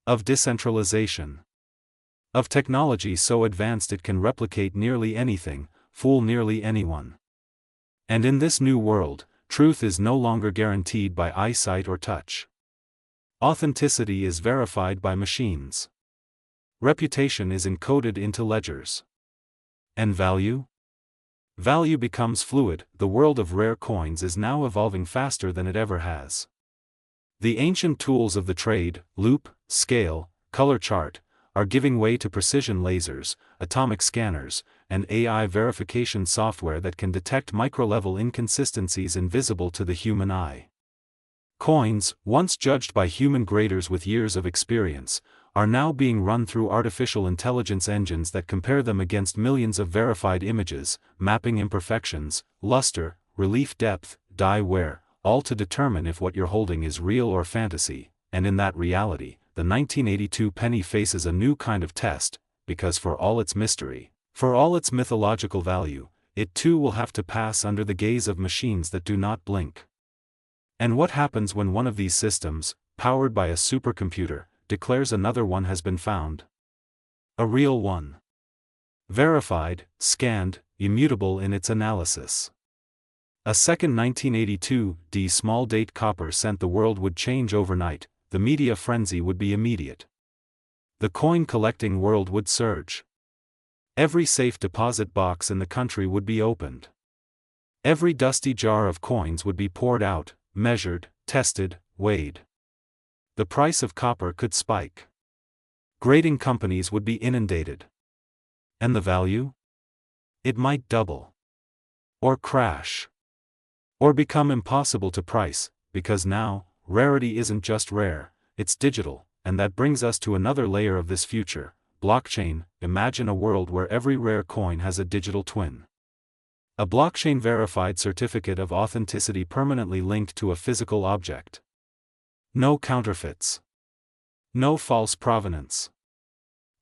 Of decentralization. Of technology so advanced it can replicate nearly anything, fool nearly anyone. And in this new world, truth is no longer guaranteed by eyesight or touch. Authenticity is verified by machines. Reputation is encoded into ledgers. And value? Value becomes fluid. The world of rare coins is now evolving faster than it ever has. The ancient tools of the trade, loupe, scale, color chart, are giving way to precision lasers, atomic scanners, and AI verification software that can detect micro-level inconsistencies invisible to the human eye. Coins, once judged by human graders with years of experience, are now being run through artificial intelligence engines that compare them against millions of verified images, mapping imperfections, luster, relief depth, die wear, all to determine if what you're holding is real or fantasy. And in that reality, the 1982 penny faces a new kind of test, because for all its mystery, for all its mythological value, it too will have to pass under the gaze of machines that do not blink. And what happens when one of these systems, powered by a supercomputer, declares another one has been found? A real one. verified, scanned, immutable in its analysis. A second 1982 small date copper cent. The world would change overnight, the media frenzy would be immediate. The coin collecting world would surge. Every safe deposit box in the country would be opened. Every dusty jar of coins would be poured out, measured, tested, weighed. The price of copper could spike. Grading companies would be inundated. And the value? It might double. Or crash. Or become impossible to price, because now, rarity isn't just rare, it's digital, and that brings us to another layer of this future, blockchain. Imagine a world where every rare coin has a digital twin. A blockchain-verified certificate of authenticity permanently linked to a physical object. No counterfeits. No false provenance.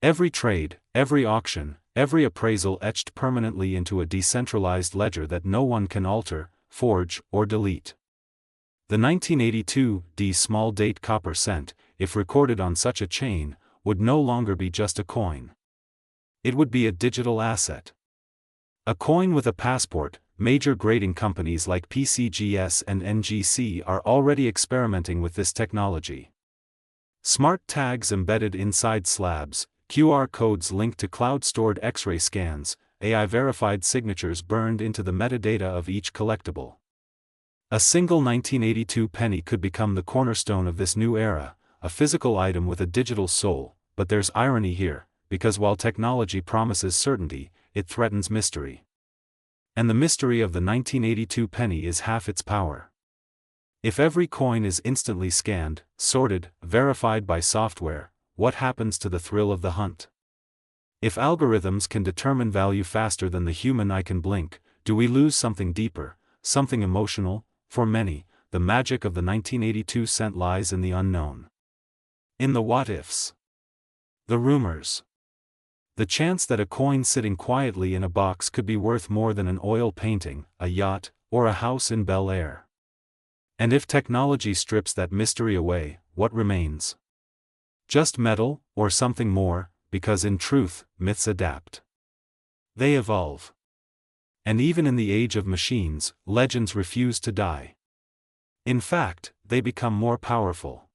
Every trade, every auction, every appraisal etched permanently into a decentralized ledger that no one can alter, forge, or delete. The 1982 small date copper cent, if recorded on such a chain, would no longer be just a coin. It would be a digital asset. A coin with a passport. Major grading companies like PCGS and NGC are already experimenting with this technology. Smart tags embedded inside slabs, QR codes linked to cloud-stored X-ray scans, AI-verified signatures burned into the metadata of each collectible. A single 1982 penny could become the cornerstone of this new era, a physical item with a digital soul. But there's irony here, because while technology promises certainty, it threatens mystery. And the mystery of the 1982 penny is half its power. If every coin is instantly scanned, sorted, verified by software, what happens to the thrill of the hunt? If algorithms can determine value faster than the human eye can blink, do we lose something deeper, something emotional? For many, the magic of the 1982 cent lies in the unknown. In the what-ifs. The rumors. The chance that a coin sitting quietly in a box could be worth more than an oil painting, a yacht, or a house in Bel Air. And if technology strips that mystery away, what remains? Just metal, or something more? Because in truth, myths adapt. They evolve. And even in the age of machines, legends refuse to die. In fact, they become more powerful.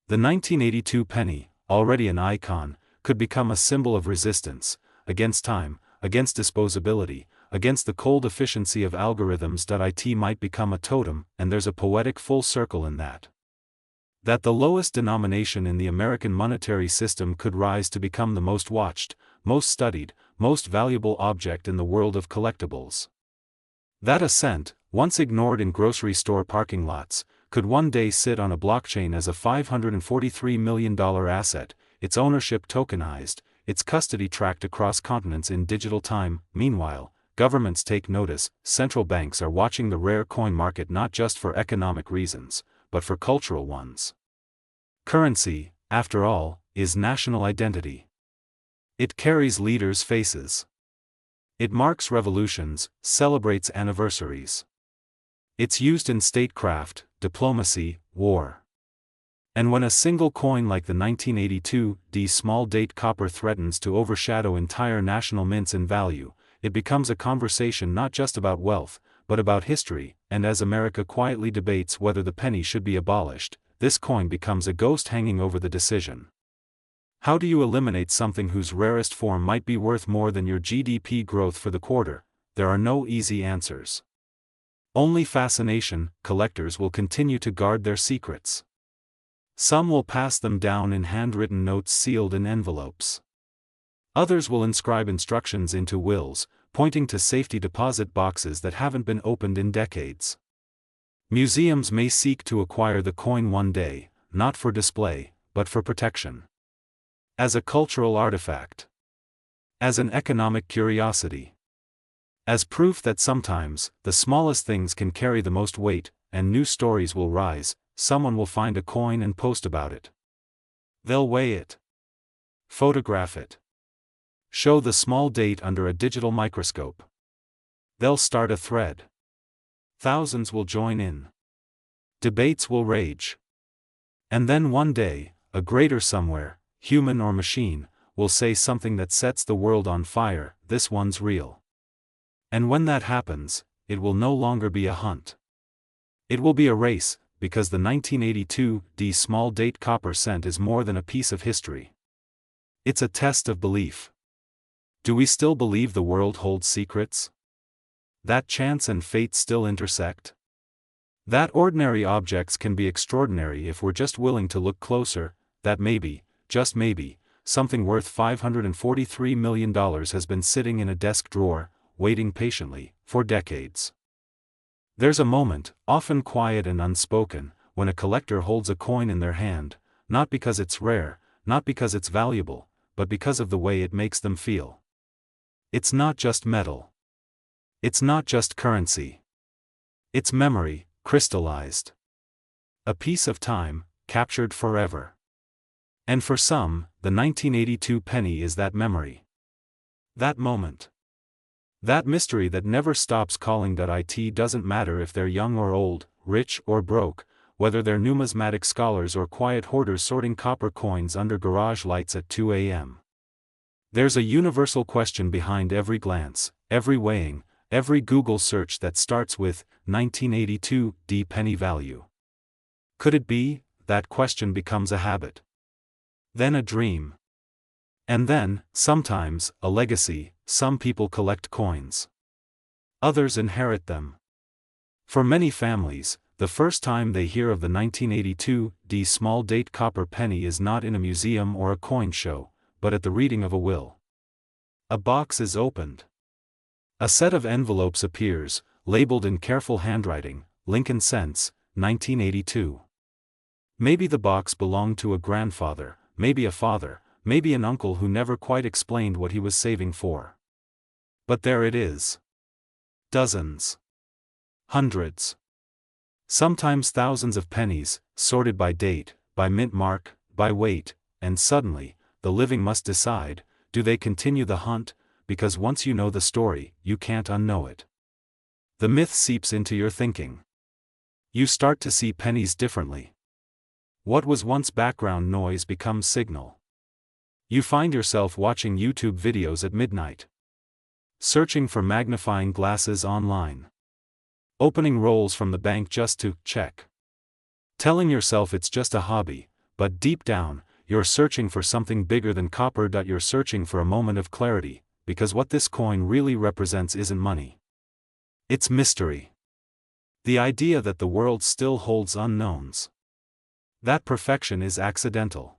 The 1982 penny, already an icon, could become a symbol of resistance, against time, against disposability, against the cold efficiency of algorithms. It might become a totem, and there's a poetic full circle in that. That the lowest denomination in the American monetary system could rise to become the most watched, most studied, most valuable object in the world of collectibles. That a cent, once ignored in grocery store parking lots, could one day sit on a blockchain as a $543 million asset, its ownership tokenized, its custody tracked across continents in digital time. Meanwhile, governments take notice. Central banks are watching the rare coin market not just for economic reasons, but for cultural ones. Currency, after all, is national identity. It carries leaders' faces. It marks revolutions, celebrates anniversaries. It's used in statecraft, diplomacy, war. And when a single coin like the 1982 small date copper threatens to overshadow entire national mints in value, it becomes a conversation not just about wealth, but about history. And as America quietly debates whether the penny should be abolished, this coin becomes a ghost hanging over the decision. How do you eliminate something whose rarest form might be worth more than your GDP growth for the quarter? There are no easy answers. Only fascination. Collectors will continue to guard their secrets. Some will pass them down in handwritten notes sealed in envelopes. Others will inscribe instructions into wills, pointing to safety deposit boxes that haven't been opened in decades. Museums may seek to acquire the coin one day, not for display, but for protection. As a cultural artifact. As an economic curiosity. As proof that sometimes, the smallest things can carry the most weight, and new stories will rise. Someone will find a coin and post about it. They'll weigh it. Photograph it. Show the small date under a digital microscope. They'll start a thread. Thousands will join in. Debates will rage. And then one day, a grader somewhere, human or machine, will say something that sets the world on fire, this one's real. And when that happens, it will no longer be a hunt. It will be a race, because the 1982 D small date copper cent is more than a piece of history. It's a test of belief. Do we still believe the world holds secrets? That chance and fate still intersect? That ordinary objects can be extraordinary if we're just willing to look closer, that maybe, just maybe, something worth $543 million has been sitting in a desk drawer, waiting patiently, for decades. There's a moment, often quiet and unspoken, when a collector holds a coin in their hand, not because it's rare, not because it's valuable, but because of the way it makes them feel. It's not just metal. It's not just currency. It's memory, crystallized. A piece of time, captured forever. And for some, the 1982 penny is that memory. That moment. That mystery that never stops calling. It doesn't matter if they're young or old, rich or broke, whether they're numismatic scholars or quiet hoarders sorting copper coins under garage lights at 2 a.m. There's a universal question behind every glance, every weighing, every Google search that starts with 1982 D penny value. Could it be? That question becomes a habit. Then a dream. And then, sometimes, a legacy. Some people collect coins. Others inherit them. For many families, the first time they hear of the 1982 D small date copper penny is not in a museum or a coin show, but at the reading of a will. A box is opened. A set of envelopes appears, labeled in careful handwriting, Lincoln Cents, 1982. Maybe the box belonged to a grandfather, maybe a father, maybe an uncle who never quite explained what he was saving for. But there it is. Dozens. Hundreds. Sometimes thousands of pennies, sorted by date, by mint mark, by weight, and suddenly, the living must decide, do they continue the hunt? Because once you know the story, you can't unknow it. The myth seeps into your thinking. You start to see pennies differently. What was once background noise becomes signal. You find yourself watching YouTube videos at midnight. Searching for magnifying glasses online. Opening rolls from the bank just to check. Telling yourself it's just a hobby, but deep down, you're searching for something bigger than copper. You're searching for a moment of clarity, because what this coin really represents isn't money. It's mystery. The idea that the world still holds unknowns. That perfection is accidental.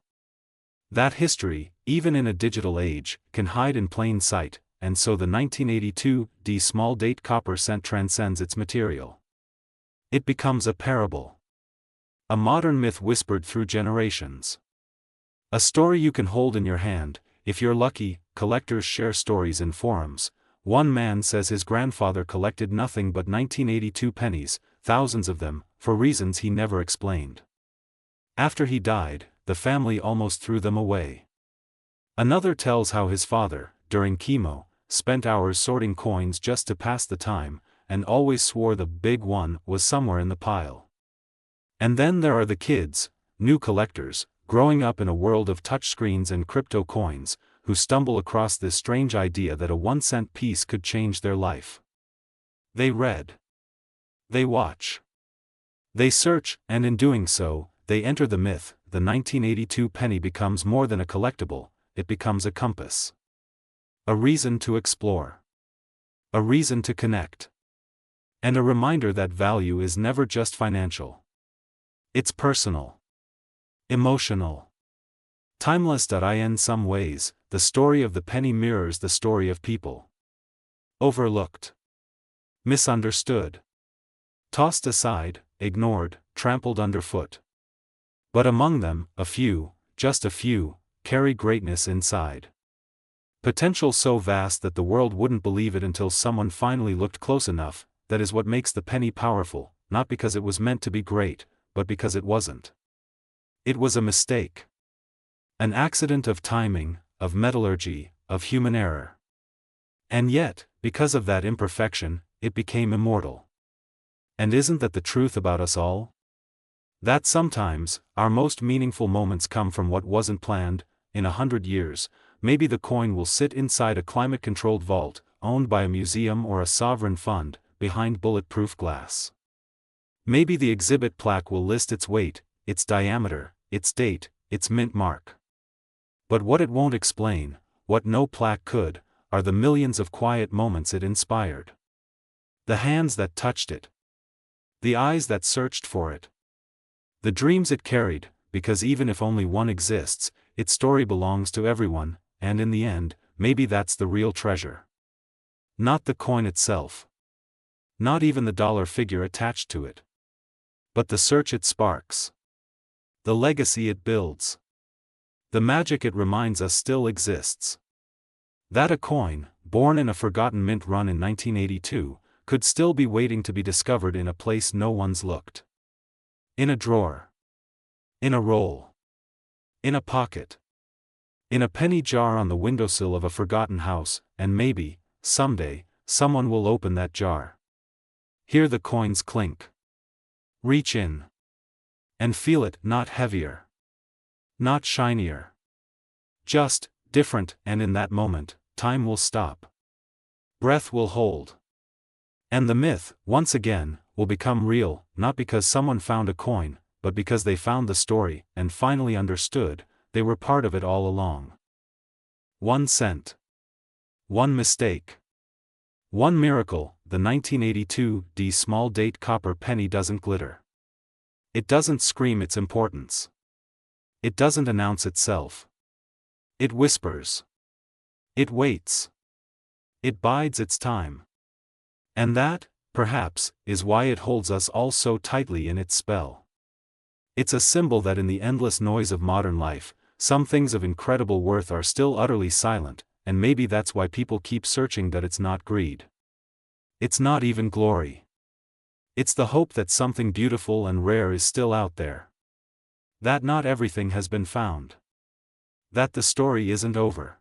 That history, even in a digital age, can hide in plain sight, and so the 1982 D small date copper cent transcends its material. It becomes a parable. A modern myth whispered through generations. A story you can hold in your hand. If you're lucky, collectors share stories in forums. One man says his grandfather collected nothing but 1982 pennies, thousands of them, for reasons he never explained. After he died, the family almost threw them away. Another tells how his father, during chemo, spent hours sorting coins just to pass the time, and always swore the big one was somewhere in the pile. And then there are the kids, new collectors, growing up in a world of touchscreens and crypto coins, who stumble across this strange idea that a 1-cent piece could change their life. They read. They watch. They search, and in doing so, they enter the myth. The 1982 penny becomes more than a collectible, it becomes a compass. A reason to explore. A reason to connect. And a reminder that value is never just financial. It's personal. Emotional. Timeless. In some ways, the story of the penny mirrors the story of people. Overlooked. Misunderstood. Tossed aside, ignored, trampled underfoot. But among them, a few, just a few, carry greatness inside. Potential so vast that the world wouldn't believe it until someone finally looked close enough. That is what makes the penny powerful, not because it was meant to be great, but because it wasn't. It was a mistake. An accident of timing, of metallurgy, of human error. And yet, because of that imperfection, it became immortal. And isn't that the truth about us all? That sometimes, our most meaningful moments come from what wasn't planned. In 100 years, maybe the coin will sit inside a climate-controlled vault, owned by a museum or a sovereign fund, behind bulletproof glass. Maybe the exhibit plaque will list its weight, its diameter, its date, its mint mark. But what it won't explain, what no plaque could, are the millions of quiet moments it inspired. The hands that touched it. The eyes that searched for it. The dreams it carried, because even if only one exists, its story belongs to everyone, and in the end, maybe that's the real treasure. Not the coin itself. Not even the dollar figure attached to it. But the search it sparks. The legacy it builds. The magic it reminds us still exists. That a coin, born in a forgotten mint run in 1982, could still be waiting to be discovered in a place no one's looked. In a drawer. In a roll. In a pocket. In a penny jar on the windowsill of a forgotten house, and maybe, someday, someone will open that jar. Hear the coins clink. Reach in. And feel it, not heavier. Not shinier. Just, different, and in that moment, time will stop. Breath will hold. And the myth, once again, will become real, not because someone found a coin, but because they found the story, and finally understood, they were part of it all along. 1 cent. One mistake. One miracle, the 1982 D small date copper penny doesn't glitter. It doesn't scream its importance. It doesn't announce itself. It whispers. It waits. It bides its time. And that, perhaps, is why it holds us all so tightly in its spell. It's a symbol that in the endless noise of modern life, some things of incredible worth are still utterly silent, and maybe that's why people keep searching. That it's not greed. It's not even glory. It's the hope that something beautiful and rare is still out there. That not everything has been found. That the story isn't over.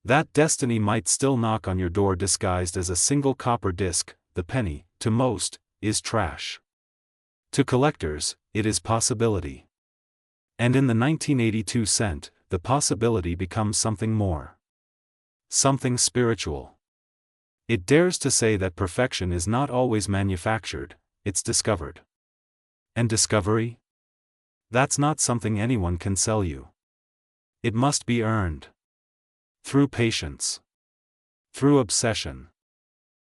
That destiny might still knock on your door disguised as a single copper disc. The penny, to most, is trash. To collectors, it is possibility. And in the 1982 cent, the possibility becomes something more. Something spiritual. It dares to say that perfection is not always manufactured, it's discovered. And discovery? That's not something anyone can sell you. It must be earned. Through patience. Through obsession.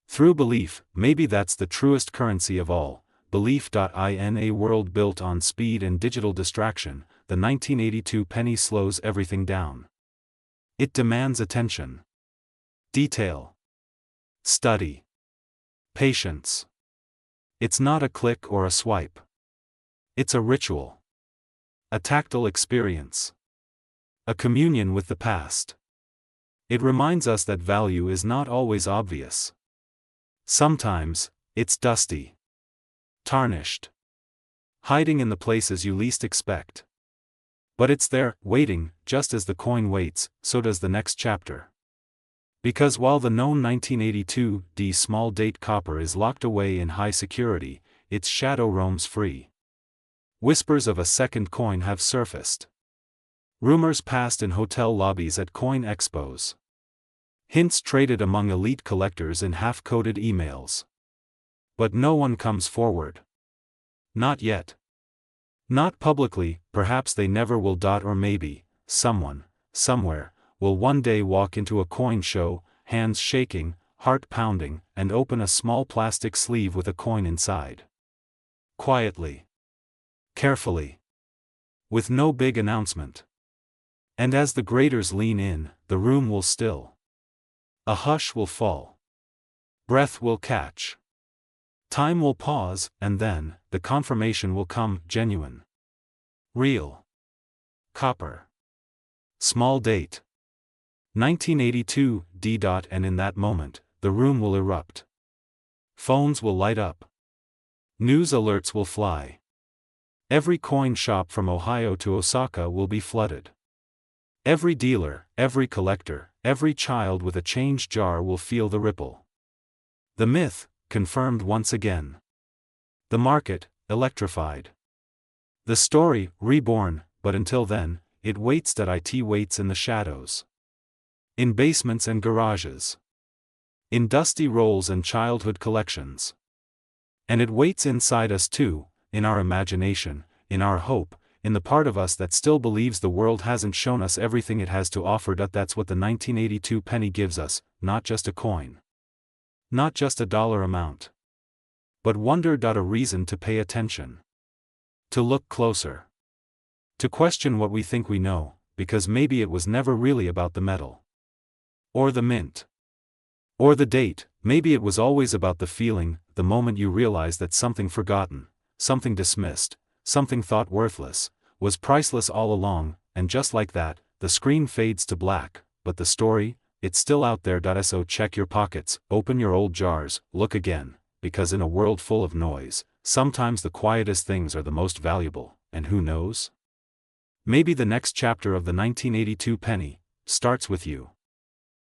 Through belief. Maybe that's the truest currency of all. Belief. In a world built on speed and digital distraction, the 1982 penny slows everything down. It demands attention. Detail. Study. Patience. It's not a click or a swipe. It's a ritual. A tactile experience. A communion with the past. It reminds us that value is not always obvious. Sometimes, it's dusty. Tarnished. Hiding in the places you least expect. But it's there, waiting, just as the coin waits, so does the next chapter. Because while the known 1982 D small date copper is locked away in high security, its shadow roams free. Whispers of a second coin have surfaced. Rumors passed in hotel lobbies at coin expos. Hints traded among elite collectors in half-coded emails. But no one comes forward. Not yet. Not publicly, perhaps they never will. Or maybe, someone, somewhere, will one day walk into a coin show, hands shaking, heart pounding, and open a small plastic sleeve with a coin inside. Quietly. Carefully. With no big announcement. And as the graders lean in, the room will still. A hush will fall. Breath will catch. Time will pause, and then, the confirmation will come, genuine. Real. Copper. Small date. 1982 D. And in that moment, the room will erupt. Phones will light up. News alerts will fly. Every coin shop from Ohio to Osaka will be flooded. Every dealer, every collector, every child with a change jar will feel the ripple. The myth, confirmed once again. The market, electrified. The story, reborn, but until then, it waits. It waits in the shadows. In basements and garages. In dusty rolls and childhood collections. And it waits inside us too, in our imagination, in our hope, in the part of us that still believes the world hasn't shown us everything it has to offer. That's what the 1982 penny gives us, not just a coin. Not just a dollar amount. But wonder. A reason to pay attention. To look closer. To question what we think we know, because maybe it was never really about the metal. Or the mint. Or the date. Maybe it was always about the feeling, the moment you realize that something forgotten, something dismissed, something thought worthless, was priceless all along, and just like that, the screen fades to black, but the story, it's still out there. So check your pockets, open your old jars, look again, because in a world full of noise, sometimes the quietest things are the most valuable, and who knows? Maybe the next chapter of the 1982 penny starts with you.